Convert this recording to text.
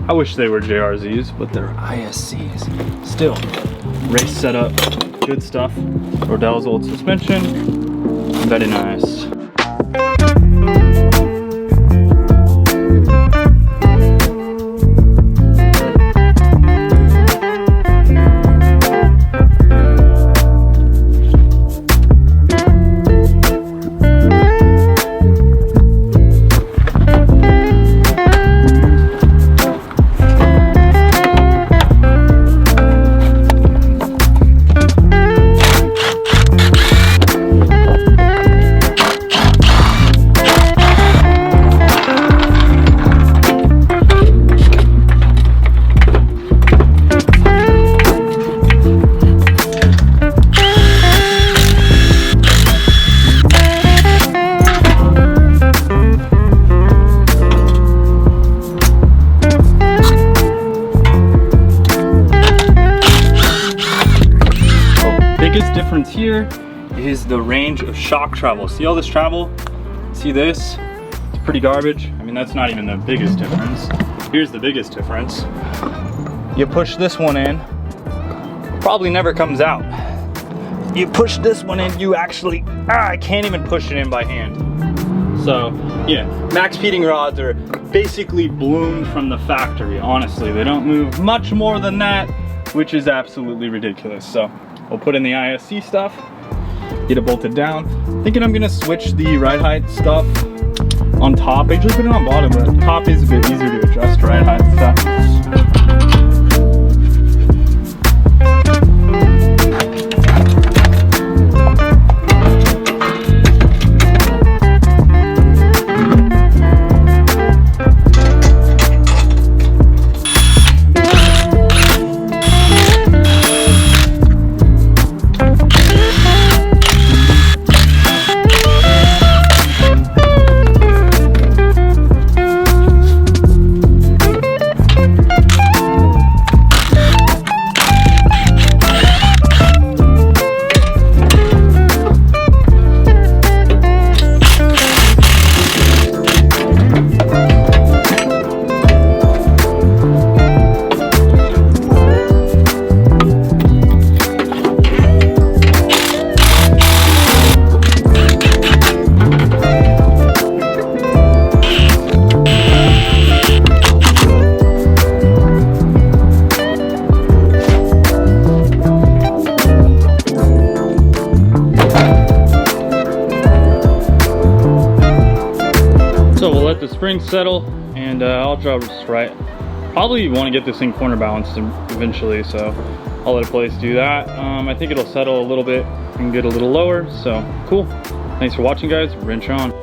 I wish they were JRZs, but they're ISCs. Still, race setup, good stuff. Rodell's old suspension, very nice. Difference here is the range of shock travel. See all this travel? See this? It's pretty garbage. I mean, that's not even the biggest difference. Here's the biggest difference. You push this one in, probably never comes out. You push this one in, you actually, I can't even push it in by hand. So yeah, max heating rods are basically bloomed from the factory. Honestly, they don't move much more than that, which is absolutely ridiculous. So we'll put in the ISC stuff, get it bolted down. Thinking I'm gonna switch the ride height stuff on top. I usually put it on bottom, but top is a bit easier to adjust ride height stuff. So we'll let the springs settle, and I'll draw just right. Probably want to get this thing corner balanced eventually, so I'll let a place do that. I think it'll settle a little bit and get a little lower, so cool. Thanks for watching, guys. Wrench on.